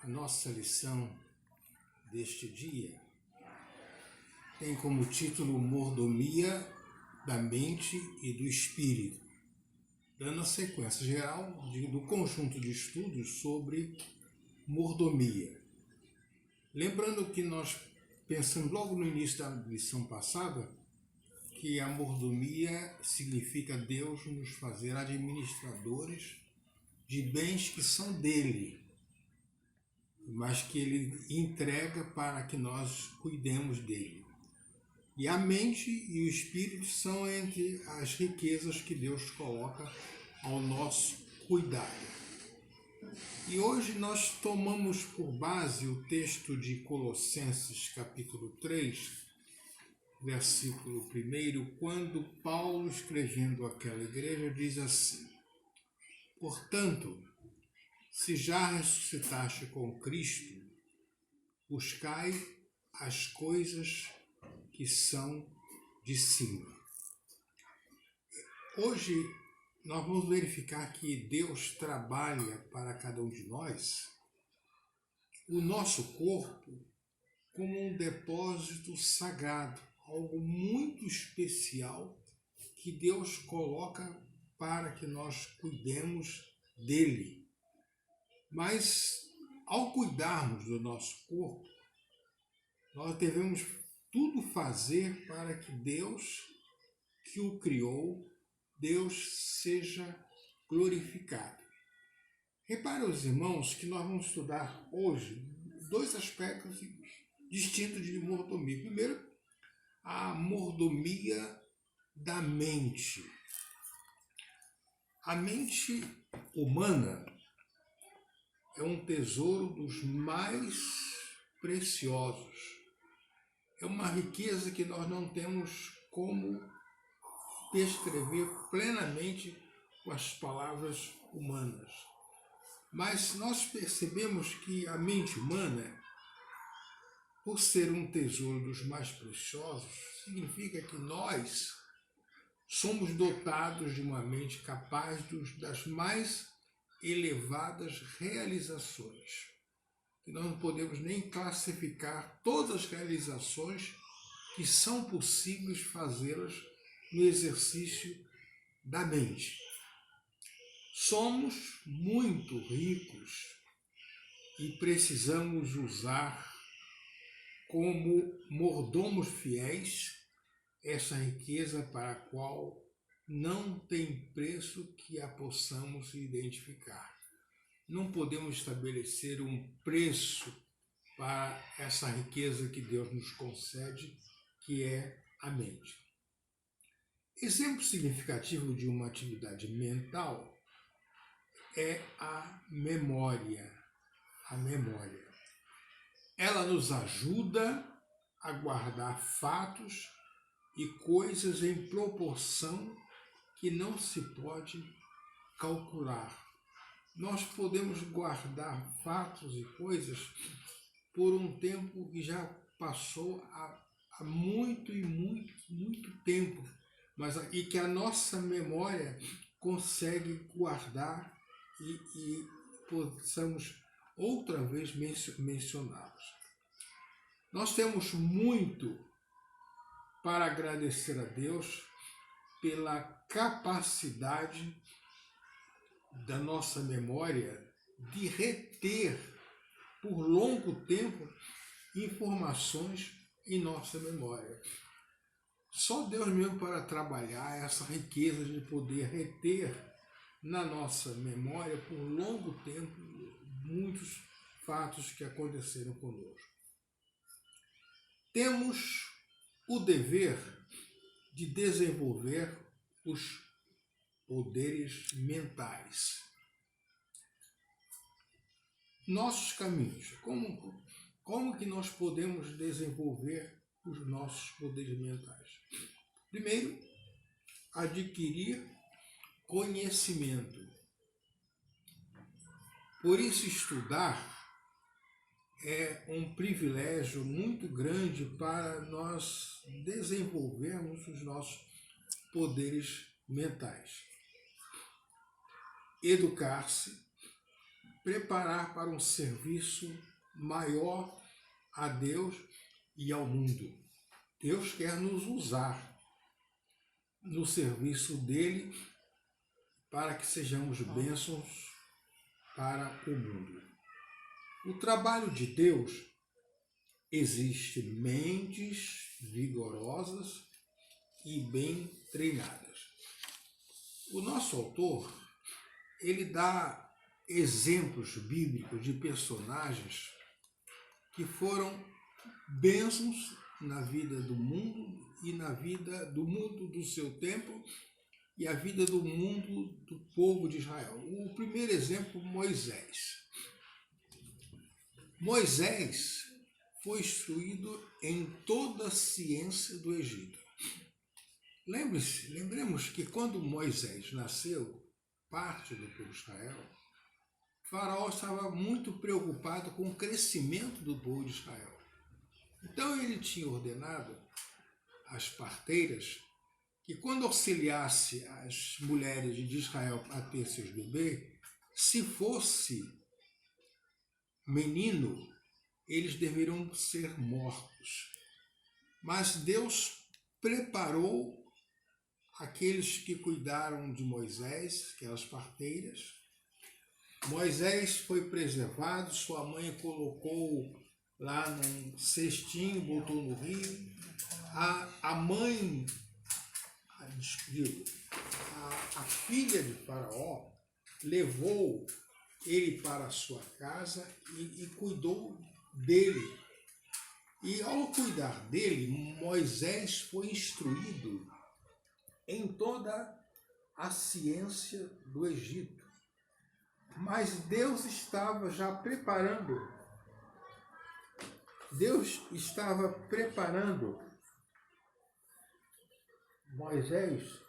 A nossa lição deste dia tem como título Mordomia da Mente e do Espírito, dando a sequência geral do conjunto de estudos sobre mordomia. Lembrando que nós pensamos logo no início da lição passada que a mordomia significa Deus nos fazer administradores de bens que são dele, mas que ele entrega para que nós cuidemos dele. E a mente e o espírito são entre as riquezas que Deus coloca ao nosso cuidado. E hoje nós tomamos por base o texto de Colossenses capítulo 3, versículo 1, quando Paulo, escrevendo àquela igreja, diz assim: Portanto, se já ressuscitaste com Cristo, buscai as coisas que são de cima. Hoje nós vamos verificar que Deus trabalha para cada um de nós o nosso corpo como um depósito sagrado, algo muito especial que Deus coloca para que nós cuidemos dele. Mas, ao cuidarmos do nosso corpo, nós devemos tudo fazer para que Deus, que o criou, Deus seja glorificado. Reparem, os irmãos, que nós vamos estudar hoje dois aspectos distintos de mordomia. Primeiro, a mordomia da mente. A mente humana é um tesouro dos mais preciosos. É uma riqueza que nós não temos como descrever plenamente com as palavras humanas. Mas nós percebemos que a mente humana, por ser um tesouro dos mais preciosos, significa que nós somos dotados de uma mente capaz das mais elevadas realizações. E nós não podemos nem classificar todas as realizações que são possíveis fazê-las no exercício da mente. Somos muito ricos e precisamos usar como mordomos fiéis essa riqueza para a qual não tem preço que a possamos identificar. Não podemos estabelecer um preço para essa riqueza que Deus nos concede, que é a mente. Exemplo significativo de uma atividade mental é a memória. A memória. Ela nos ajuda a guardar fatos e coisas em proporção que não se pode calcular. Nós podemos guardar fatos e coisas por um tempo que já passou há muito tempo, e que a nossa memória consegue guardar e possamos outra vez mencioná-los. Nós temos muito para agradecer a Deus pela capacidade da nossa memória de reter por longo tempo informações em nossa memória. Só Deus mesmo para trabalhar essa riqueza de poder reter na nossa memória por longo tempo muitos fatos que aconteceram conosco. Temos o dever de desenvolver os poderes mentais. Nossos caminhos. Como que nós podemos desenvolver os nossos poderes mentais? Primeiro, adquirir conhecimento. Por isso, estudar é um privilégio muito grande para nós desenvolvermos os nossos poderes mentais. Educar-se preparar para um serviço maior a Deus e ao mundo. Deus quer nos usar no serviço dele para que sejamos bênçãos para o mundo. O trabalho de Deus exige mentes vigorosas e bem treinadas. O nosso autor, ele dá exemplos bíblicos de personagens que foram bênçãos na vida do mundo e na vida do mundo do seu tempo e a vida do mundo do povo de Israel. O primeiro exemplo, Moisés. Moisés foi instruído em toda a ciência do Egito. Lembremos que quando Moisés nasceu, parte do povo de Israel, Faraó estava muito preocupado com o crescimento do povo de Israel. Então ele tinha ordenado às parteiras que quando auxiliasse as mulheres de Israel a ter seus bebês, se fosse menino, eles deveriam ser mortos. Mas Deus preparou aqueles que cuidaram de Moisés, aquelas parteiras. Moisés foi preservado, sua mãe colocou lá num cestinho, botou no rio. A filha de Faraó levou ele para a sua casa e cuidou dele. E ao cuidar dele, Moisés foi instruído em toda a ciência do Egito. Mas Deus estava já preparando. Moisés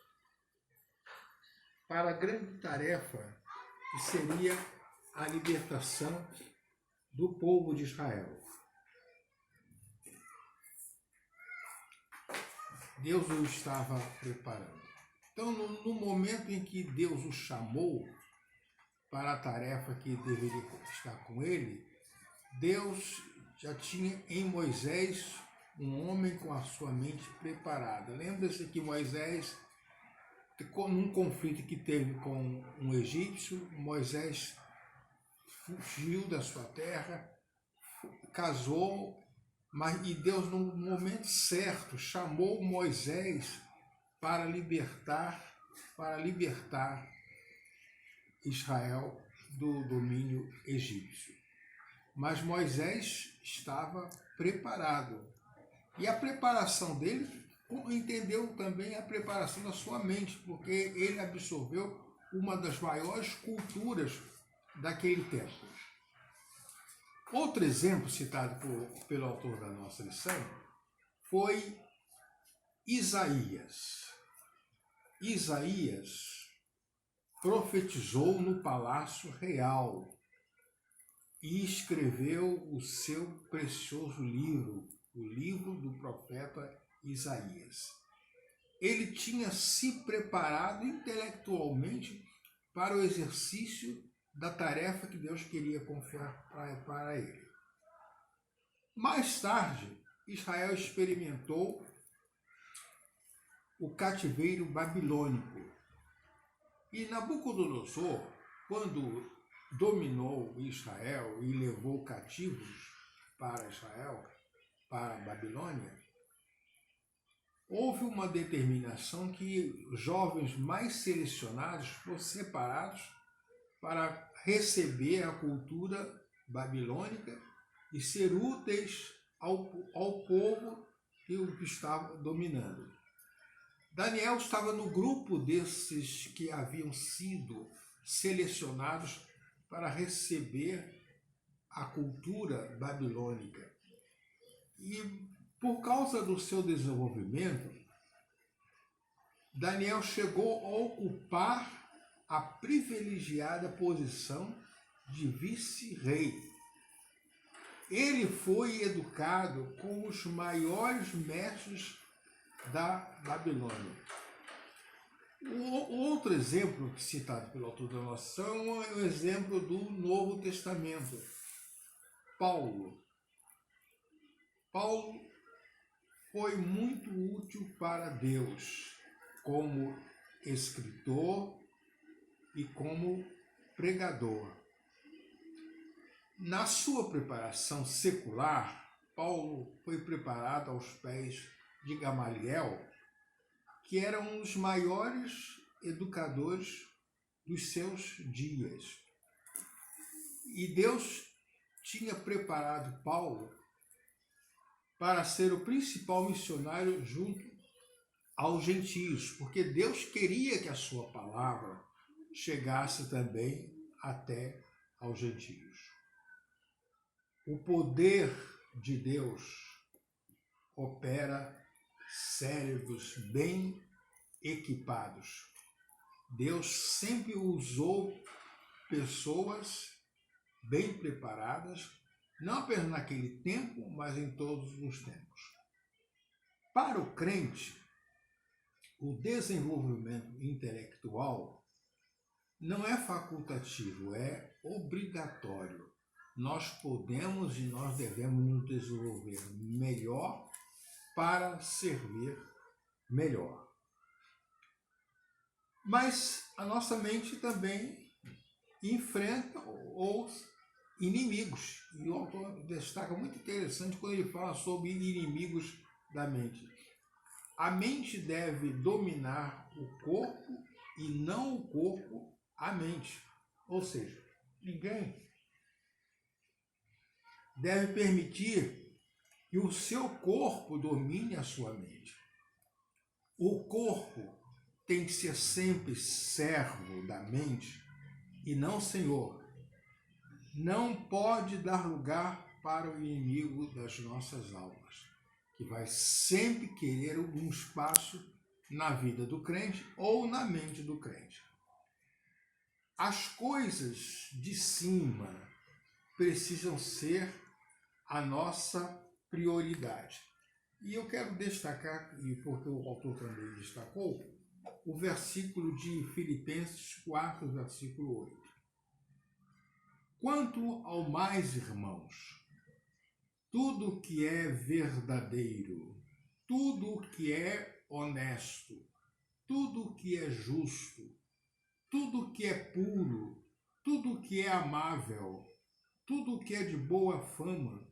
para a grande tarefa que seria a libertação do povo de Israel. Deus o estava preparando. Então, no momento em que Deus o chamou para a tarefa que deveria estar com ele, Deus já tinha em Moisés um homem com a sua mente preparada. Lembra-se que Moisés, num conflito que teve com um egípcio, Moisés fugiu da sua terra, casou, e Deus, no momento certo, chamou Moisés para libertar Israel do domínio egípcio. Mas Moisés estava preparado. E a preparação dele entendeu também a preparação da sua mente, porque ele absorveu uma das maiores culturas daquele tempo. Outro exemplo citado pelo autor da nossa lição foi Isaías. Isaías profetizou no palácio real e escreveu o seu precioso livro, o livro do profeta Isaías. Ele tinha se preparado intelectualmente para o exercício da tarefa que Deus queria confiar para ele. Mais tarde, Israel experimentou o cativeiro babilônico. E Nabucodonosor, quando dominou Israel e levou cativos para Israel, para a Babilônia, houve uma determinação que jovens mais selecionados fossem separados para receber a cultura babilônica e ser úteis ao povo que o estava dominando. Daniel estava no grupo desses que haviam sido selecionados para receber a cultura babilônica. E por causa do seu desenvolvimento, Daniel chegou a ocupar a privilegiada posição de vice-rei. Ele foi educado com os maiores mestres da Babilônia. O outro exemplo citado pelo autor da noção é o exemplo do Novo Testamento. Paulo. Paulo foi muito útil para Deus como escritor e como pregador. Na sua preparação secular, Paulo foi preparado aos pés de Gamaliel, que era um dos maiores educadores dos seus dias. E Deus tinha preparado Paulo para ser o principal missionário junto aos gentios, porque Deus queria que a sua palavra chegasse também até aos gentios. O poder de Deus opera cérebros bem equipados. Deus sempre usou pessoas bem preparadas, não apenas naquele tempo, mas em todos os tempos. Para o crente, o desenvolvimento intelectual não é facultativo, é obrigatório. Nós podemos e nós devemos nos desenvolver melhor para servir melhor. Mas a nossa mente também enfrenta os inimigos. E o autor destaca muito interessante quando ele fala sobre inimigos da mente. A mente deve dominar o corpo e não o corpo a mente. Ou seja, ninguém deve permitir que o seu corpo domine a sua mente. O corpo tem que ser sempre servo da mente e não senhor. Não pode dar lugar para o inimigo das nossas almas, que vai sempre querer um espaço na vida do crente ou na mente do crente. As coisas de cima precisam ser a nossa prioridade. E eu quero destacar, e porque o autor também destacou, o versículo de Filipenses 4, versículo 8. Quanto ao mais, irmãos, tudo que é verdadeiro, tudo que é honesto, tudo que é justo, tudo que é puro, tudo que é amável, tudo que é de boa fama,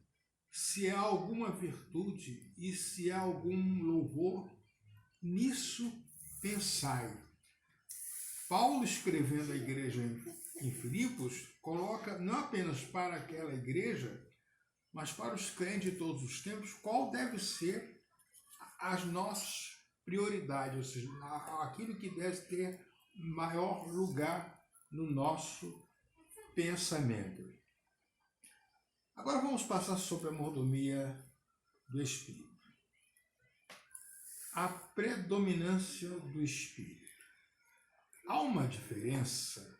se há alguma virtude e se há algum louvor, nisso pensai. Paulo, escrevendo à igreja em Filipos, coloca não apenas para aquela igreja, mas para os crentes de todos os tempos, qual deve ser as nossas prioridades, ou seja, aquilo que deve ter maior lugar no nosso pensamento. Agora vamos passar sobre a mordomia do Espírito. A predominância do Espírito. Há uma diferença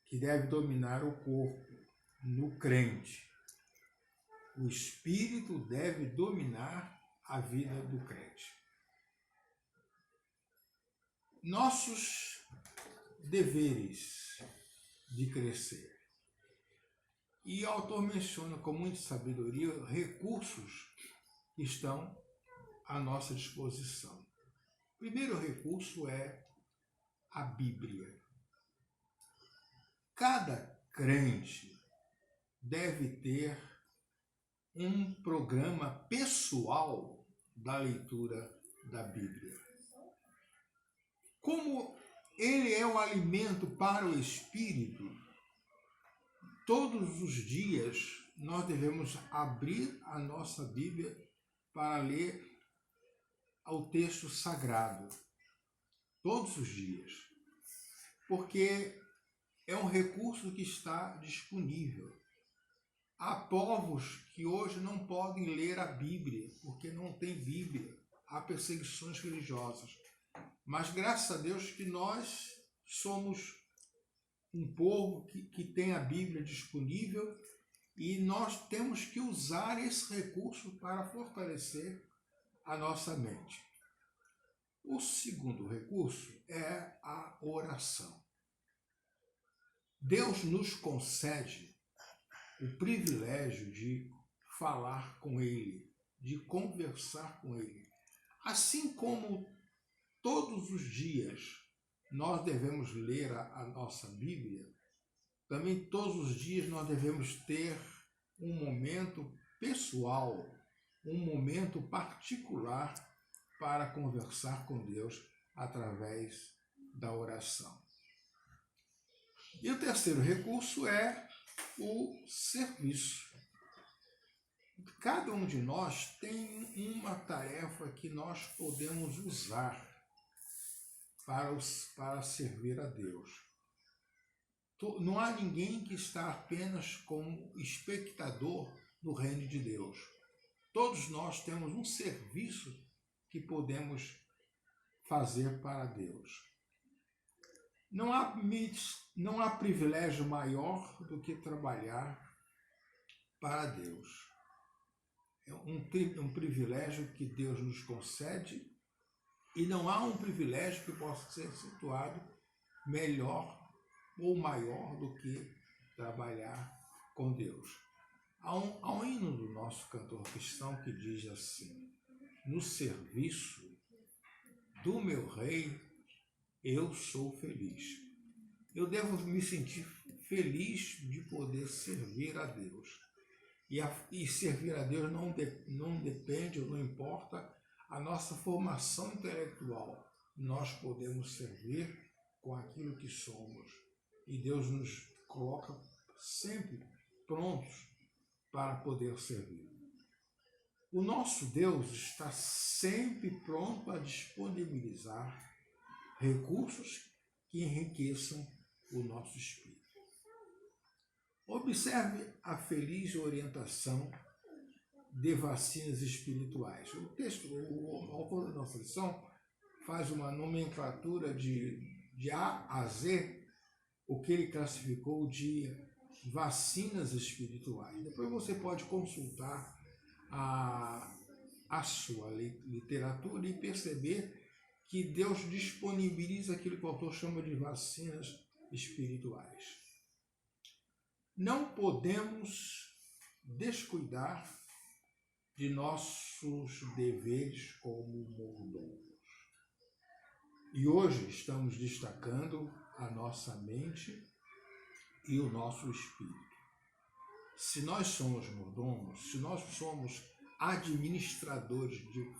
que deve dominar o corpo no crente. O Espírito deve dominar a vida do crente. Nossos deveres de crescer. E o autor menciona com muita sabedoria recursos que estão à nossa disposição. O primeiro recurso é a Bíblia. Cada crente deve ter um programa pessoal da leitura da Bíblia. Como ele é um alimento para o espírito, todos os dias nós devemos abrir a nossa Bíblia para ler ao texto sagrado. Todos os dias. Porque é um recurso que está disponível. Há povos que hoje não podem ler a Bíblia, porque não tem Bíblia. Há perseguições religiosas. Mas graças a Deus que nós somos um povo que tem a Bíblia disponível e nós temos que usar esse recurso para fortalecer a nossa mente. O segundo recurso é a oração. Deus nos concede o privilégio de falar com Ele, de conversar com Ele. Assim como todos os dias nós devemos ler a nossa Bíblia, também todos os dias nós devemos ter um momento pessoal, um momento particular para conversar com Deus através da oração. E o terceiro recurso é o serviço. Cada um de nós tem uma tarefa que nós podemos usar para servir a Deus. Não há ninguém que está apenas como espectador do reino de Deus. Todos nós temos um serviço que podemos fazer para Deus. Não há privilégio maior do que trabalhar para Deus. É um privilégio que Deus nos concede e não há um privilégio que possa ser situado melhor ou maior do que trabalhar com Deus. Há um hino do nosso cantor cristão que diz assim: no serviço do meu rei eu sou feliz. Eu devo me sentir feliz de poder servir a Deus. E servir a Deus não depende ou não importa a nossa formação intelectual. Nós podemos servir com aquilo que somos. E Deus nos coloca sempre prontos para poder servir. O nosso Deus está sempre pronto a disponibilizar recursos que enriqueçam o nosso espírito. Observe a feliz orientação de vacinas espirituais. O autor da nossa lição faz uma nomenclatura de A a Z, o que ele classificou de vacinas espirituais. Depois você pode consultar a sua literatura e perceber que Deus disponibiliza aquilo que o autor chama de vacinas espirituais. Não podemos descuidar de nossos deveres como mordomos. E hoje estamos destacando a nossa mente e o nosso espírito. Se nós somos mordomos, se nós somos administradores de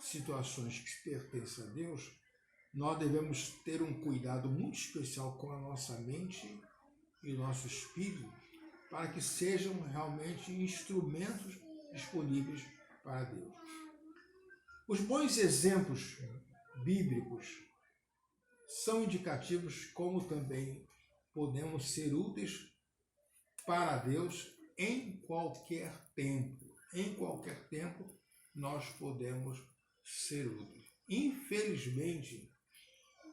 situações que pertencem a Deus, nós devemos ter um cuidado muito especial com a nossa mente e o nosso espírito, para que sejam realmente instrumentos disponíveis para Deus. Os bons exemplos bíblicos são indicativos como também podemos ser úteis para Deus em qualquer tempo. Em qualquer tempo nós podemos ser úteis. Infelizmente,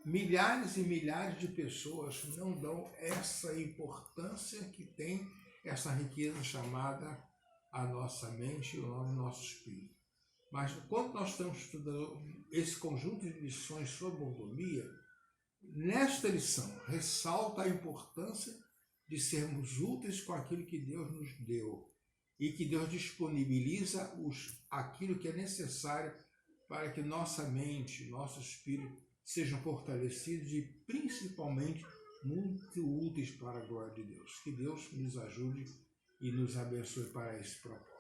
milhares e milhares de pessoas não dão essa importância que tem essa riqueza chamada a nossa mente e o nosso espírito. Mas quando nós estamos estudando esse conjunto de lições sobre mordomia, nesta lição ressalta a importância de sermos úteis com aquilo que Deus nos deu e que Deus disponibiliza aquilo que é necessário para que nossa mente, nosso espírito sejam fortalecidos e principalmente muito úteis para a glória de Deus. Que Deus nos ajude e nos abençoe para esse propósito.